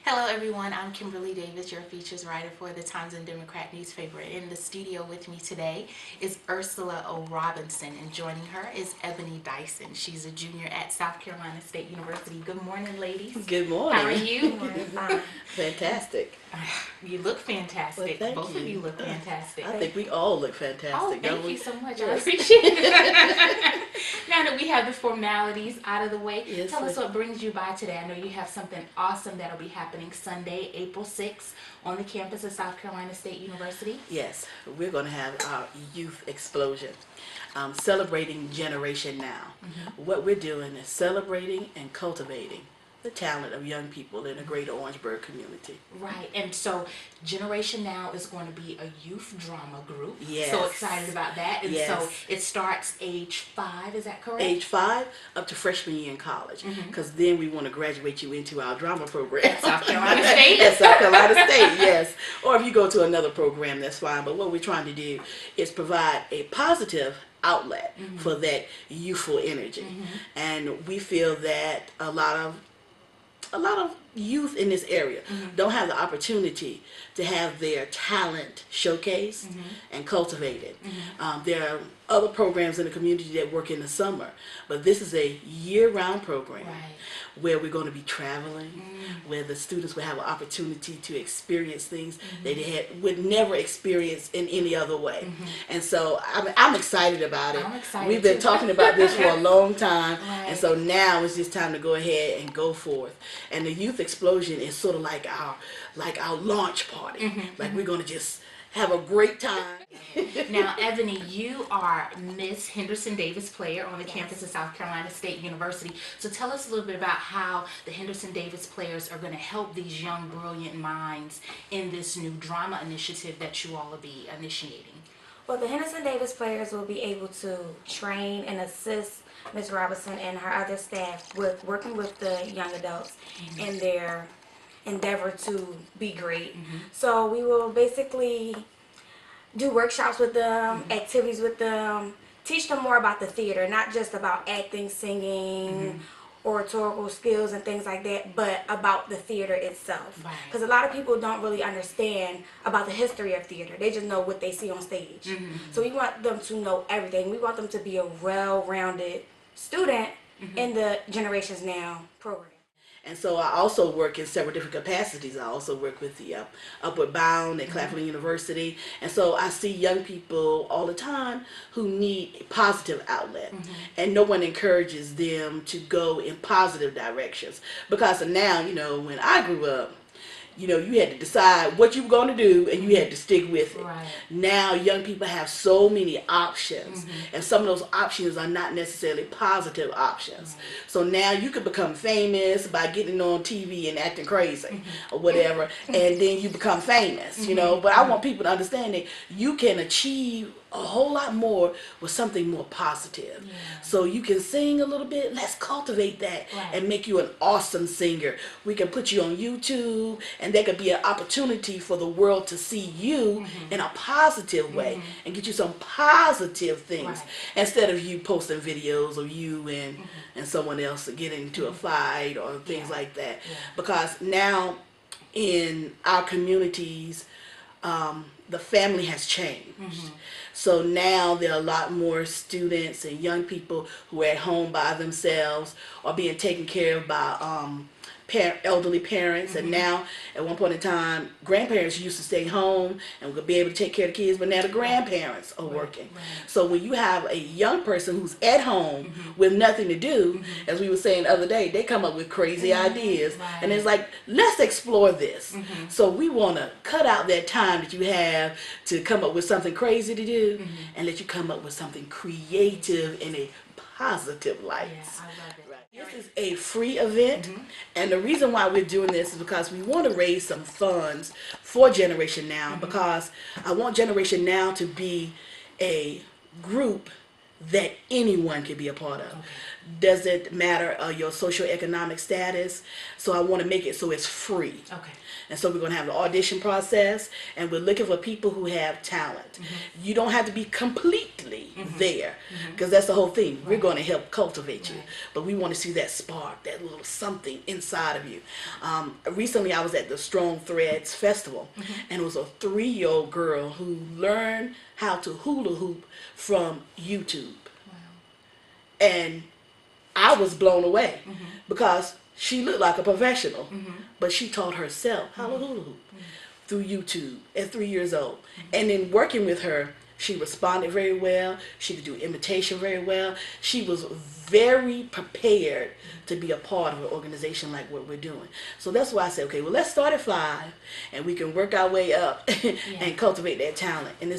Hello everyone, I'm Kimberly Davis, your features writer for the Times and Democrat newspaper. In the studio with me today is Ursula O. Robinson, and joining her is Ebony Dyson. She's a junior at South Carolina State University. Good morning, ladies. Good morning. How are you? Good morning. Fine. Fantastic. You look fantastic. Well, thank Both of you. you look fantastic. I think we all look fantastic, Oh, don't thank we? you so much. I Yes. appreciate it. Now that we have the formalities out of the way, Yes, tell us ma'am. what brings you by today. I know you have something awesome that'll be happening Sunday, April 6th on the campus of South Carolina State University. Yes, we're going to have our youth explosion, celebrating Generation Now. What we're doing is celebrating and cultivating the talent of young people in the greater Orangeburg community. Right, and so Generation Now is going to be a youth drama group. Yes. So excited about that. And so Yes. it starts age 5, is that correct? Age 5 up to freshman year in college, because then we want to graduate you into our drama program. At South Carolina State? At South Carolina State, yes. Or if you go to another program, that's fine. But what we're trying to do is provide a positive outlet for that youthful energy. And we feel that a lot of youth in this area don't have the opportunity to have their talent showcased and cultivated. There are other programs in the community that work in the summer, but this is a year-round program Right. where we're going to be traveling, where the students will have an opportunity to experience things that they would never experience in any other way. And so I'm excited about it. I'm excited We've been too. talking about this for a long time, Right. and so now it's just time to go ahead and go forth. And the youth explosion is sort of like our launch party. Like we're going to just have a great time. Now, Ebony, you are Miss Henderson Davis Player on the campus of South Carolina State University. So tell us a little bit about how the Henderson Davis Players are going to help these young, brilliant minds in this new drama initiative that you all will be initiating. Well, the Henderson Davis players will be able to train and assist Ms. Robinson and her other staff with working with the young adults in their endeavor to be great. So we will basically do workshops with them, activities with them, teach them more about the theater, not just about acting, singing, oratorical skills and things like that, but about the theater itself. Right. Because a lot of people don't really understand about the history of theater. They just know what they see on stage. So we want them to know everything. We want them to be a well-rounded student in the Generations Now program. And so I also work in several different capacities. I also work with the Upward Bound at Claflin University. And so I see young people all the time who need a positive outlet. And no one encourages them to go in positive directions. Because now, when I grew up, you had to decide what you were going to do and you had to stick with it. Right. Now young people have so many options, and some of those options are not necessarily positive options. So now you could become famous by getting on TV and acting crazy or whatever, and then you become famous, But I want people to understand that you can achieve a whole lot more with something more positive. So you can sing a little bit. Let's cultivate that and make you an awesome singer. We can put you on YouTube, and there could be an opportunity for the world to see you in a positive way and get you some positive things instead of you posting videos of you and someone else getting into a fight or things like that. Because now in our communities, the family has changed. So now there are a lot more students and young people who are at home by themselves or being taken care of by elderly parents. And now, at one point in time, grandparents used to stay home and would be able to take care of the kids, but now the grandparents are working. So when you have a young person who's at home with nothing to do, as we were saying the other day, they come up with crazy ideas. And it's like, let's explore this. So we want to cut out that time that you have to come up with something crazy to do and let you come up with something creative in a positive light. Yeah, I love it. This is a free event, and the reason why we're doing this is because we want to raise some funds for Generation Now, because I want Generation Now to be a group that anyone can be a part of. doesn't matter your socioeconomic status. So I want to make it so it's free. Okay. And so we're going to have the audition process, and we're looking for people who have talent. You don't have to be completely there, because that's the whole thing. We're going to help cultivate you, but we want to see that spark, that little something inside of you. Recently, I was at the Strong Threads Festival, and it was a 3-year-old girl who learned how to hula hoop from YouTube. And I was blown away because she looked like a professional, but she taught herself how to hula hoop through YouTube at 3 years old. And in working with her, she responded very well. She could do imitation very well. She was very prepared to be a part of an organization like what we're doing. So that's why I said, okay, well, let's start at 5, and we can work our way up and cultivate that talent. And